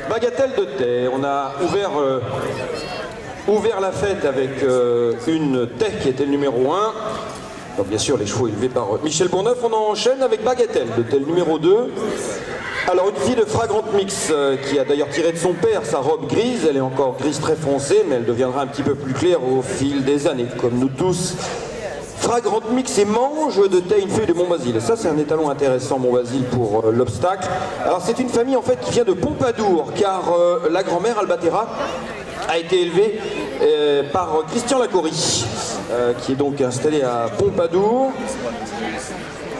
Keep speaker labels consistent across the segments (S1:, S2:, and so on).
S1: Bagatelle de thé. On a ouvert la fête avec une thé qui était le numéro 1. Donc bien sûr les chevaux élevés par Michel Bourneuf. On enchaîne avec Bagatelle de thé numéro 2. Alors une fille de Fragrant Mix qui a d'ailleurs tiré de son père sa robe grise. Elle est encore grise très foncée, mais elle deviendra un petit peu plus claire au fil des années, comme nous tous. Fragrant Mix et mange de thé une feuille de Montbasile. Ça c'est un étalon intéressant, Montbasile, pour l'obstacle. Alors c'est une famille en fait qui vient de Pompadour, car la grand-mère Albatera a été élevée par Christian Lacory, qui est donc installé à Pompadour.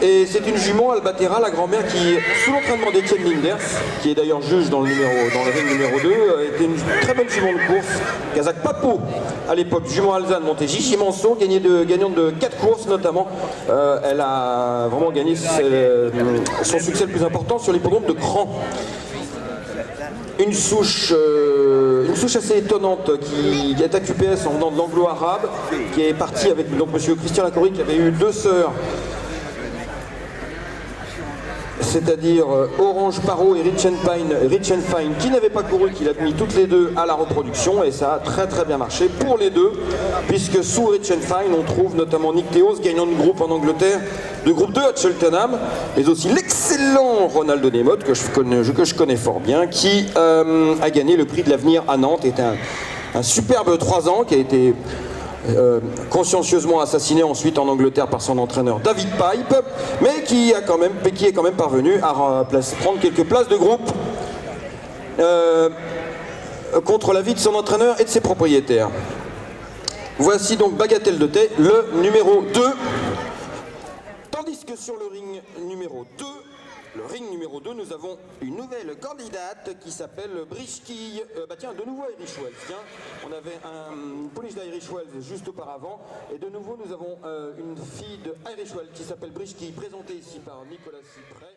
S1: Et c'est une jument, Albatera, la grand-mère, qui, sous l'entraînement d'Étienne Linders, qui est d'ailleurs juge dans le ring numéro 2, était une très bonne jument de course. Kazakh Papo, à l'époque, jument Alzane Montégy, Chimanceau, gagnante de 4 courses notamment. Elle a vraiment gagné son succès le plus important sur l'hippodrome de Cran. Une souche assez étonnante qui est à QPS en venant de l'anglo-arabe, qui est partie avec donc monsieur Christian Lacory, qui avait eu 2 sœurs, c'est-à-dire Orange Paro et Rich and Fine, qui n'avaient pas couru, qu'il a mis toutes les deux à la reproduction, et ça a très très bien marché pour les deux, puisque sous Rich and Fine on trouve notamment Nick Théos, gagnant de groupe en Angleterre, de groupe 2 à Cheltenham, mais aussi l'excellent Ronald Desmottes, que je connais fort bien, qui a gagné le prix de l'avenir à Nantes. Est un superbe 3 ans qui a été consciencieusement assassiné ensuite en Angleterre par son entraîneur David Pipe, mais qui est quand même parvenu à prendre quelques places de groupe contre l'avis de son entraîneur et de ses propriétaires. Voici donc Bagatelle de thé, le numéro 2. Tandis que sur le ring numéro 2, nous avons une nouvelle candidate qui s'appelle Brishki. Tiens, de nouveau Irish Wells. Tiens, on avait une pouliche d'Irish Wells juste auparavant. Et de nouveau, nous avons une fille de Irish Wells qui s'appelle Brishki, présentée ici par Nicolas Cyprès.